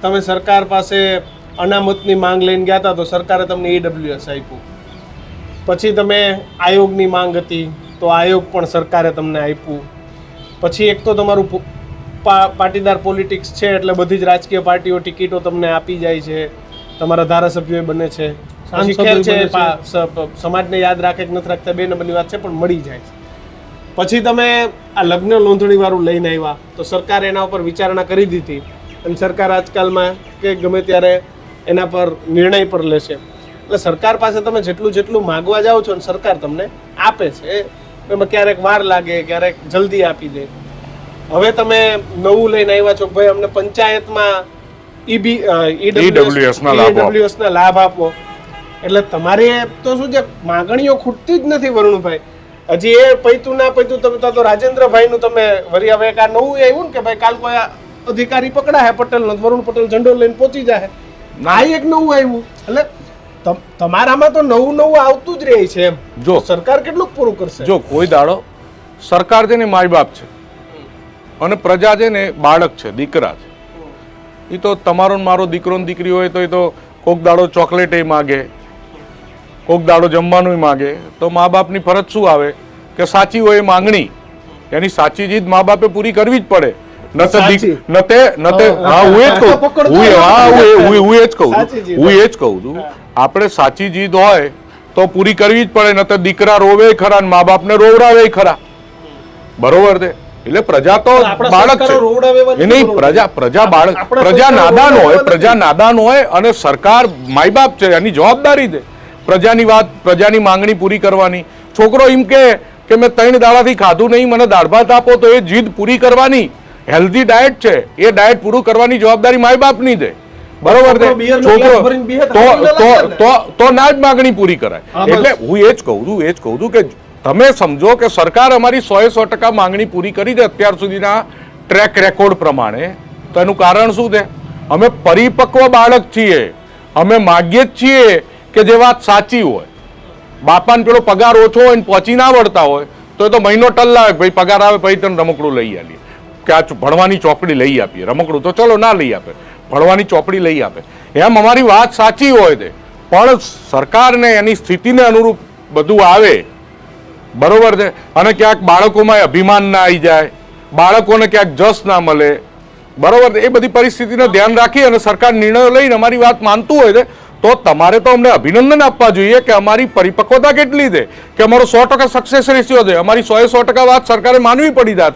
તમે સરકાર પાસે અનામતની માંગ લઈને ગયા હતા તો સરકારે તમને ઈડબ્લ્યુએસ આપ્યું. પછી તમે આયોગની માંગ હતી તો આયોગ પણ સરકારે તમને આપ્યું. પછી એક તો તમારું પાટીદાર પોલિટિક્સ છે એટલે બધી જ રાજકીય પાર્ટીઓ ટિકિટો તમને આપી જાય છે, તમારા ધારાસભ્યો બને છે, ખેર છે સમાજને યાદ રાખે કે નથી રાખતા બે નંબરની વાત છે પણ મળી જાય છે. પછી તમે આ લગ્ન નોંધણી વાળું લઈને આવ્યા તો સરકારે એના ઉપર વિચારણા કરી દીધી અને સરકાર આજકાલમાં કે ગમે ત્યારે એના પર નિર્ણય પર લેશે. એટલે સરકાર પાસે તમે જેટલું માગવા જાઓ છો ને સરકાર તમને આપે છે. એમાં ક્યારેક વાર લાગે, ક્યારેક જલ્દી આપી દે. હવે તમે નવું લઈને આવ્યા છો ભાઈ અમને પંચાયતમાં ઈડબ્લ્યુએસ ના લાભ આપો. એટલે તમારે તો શું છે, માગણીઓ ખૂટતી જ નથી વરુણભાઈ. હજી એ પૈતું ના પૈતું તમે તો રાજેન્દ્રભાઈ નું તમે વરી હવે આ નવું આવ્યું ને કે ભાઈ કાલ કોઈ અધિકારી પકડા હે પટેલ નો, વરુણ પટેલ ઝંડો લઈને પહોંચી જાય. આ એક નવું આવ્યું. એટલે તમારામાં તો નવું આવતું જ રહે છે એમ. જો સરકાર કેટલું પૂરું કરશે? જો કોઈ દાડો સરકાર છે ને માય બાપ છે અને પ્રજા છે ને બાળક છે, દીકરા છે. એ તો તમારો મારો દીકરો ને દીકરી હોય તો એ તો કોક દાડો ચોકલેટ એ માગે, કોક દાડો જમવાનું માગે. તો મા બાપની ફરજ શું આવે કે સાચી હોય એ માંગણી, એની સાચી જીદ મા બાપે પૂરી કરવી જ પડે. આપણે સાચી જીદ હોય તો પૂરી કરવી જ પડે. ન તો દીકરા રોવે ખરા ને મા બાપ ને રોવડાવે ખરા. બરોબર છે. એટલે પ્રજા તો બાળક છે નહીં, પ્રજા બાળક, પ્રજા નાદાન હોય અને સરકાર માય બાપ છે, એની જવાબદારી છે પ્રજાની વાત, પ્રજાની માંગણી પૂરી કરવાની. છોકરો એમ કે મેં 3 દાડાથી ખાધું નહીં, મને દાળ ભાત આપો, તો એ જીદ પૂરી કરવાની. હેલ્ધી ડાયટ છે, એ ડાયટ પૂરું કરવાની જવાબદારી માય બાપની છે. બરોબર છે. છોકરો તો ના જ માંગણી પૂરી કરાય. એટલે હું એ જ કહું છું કે તમે સમજો કે સરકાર અમારી 100% માંગણી પૂરી કરી છે અત્યાર સુધીના ટ્રેક રેકોર્ડ પ્રમાણે. તો એનું કારણ શું છે? અમે પરિપક્વ બાળક છીએ. અમે માગીએ જ છીએ કે જે વાત સાચી હોય. બાપાને પેલો પગાર ઓછો હોય ને પહોંચી ના વળતા હોય તો એ તો મહિનો ટલ્લાવે, ભાઈ પગાર આવે પછી તને રમકડું લઈ આવીએ, કે આ ભણવાની ચોપડી લઈ આપીએ. રમકડું તો ચલો ના લઈ આપે, ભણવાની ચોપડી લઈ આપે. એમ અમારી વાત સાચી હોય છે પણ સરકારને એની સ્થિતિને અનુરૂપ બધું આવે. બરોબર છે. અને ક્યાંક બાળકોમાં અભિમાન ના આવી જાય, બાળકોને ક્યાંક જસ ના મળે. બરોબર છે. એ બધી પરિસ્થિતિને ધ્યાન રાખી અને સરકાર નિર્ણયો લઈને અમારી વાત માનતું હોય છે તો તમારે તો અમને અભિનંદન આપવા જોઈએ કે અમારી પરિપક્વતા કેટલી છે, કે અમારો 100% સક્સેસ રેશિયો છે. અમારી 100% વાત સરકારે માનવી પડી જાય.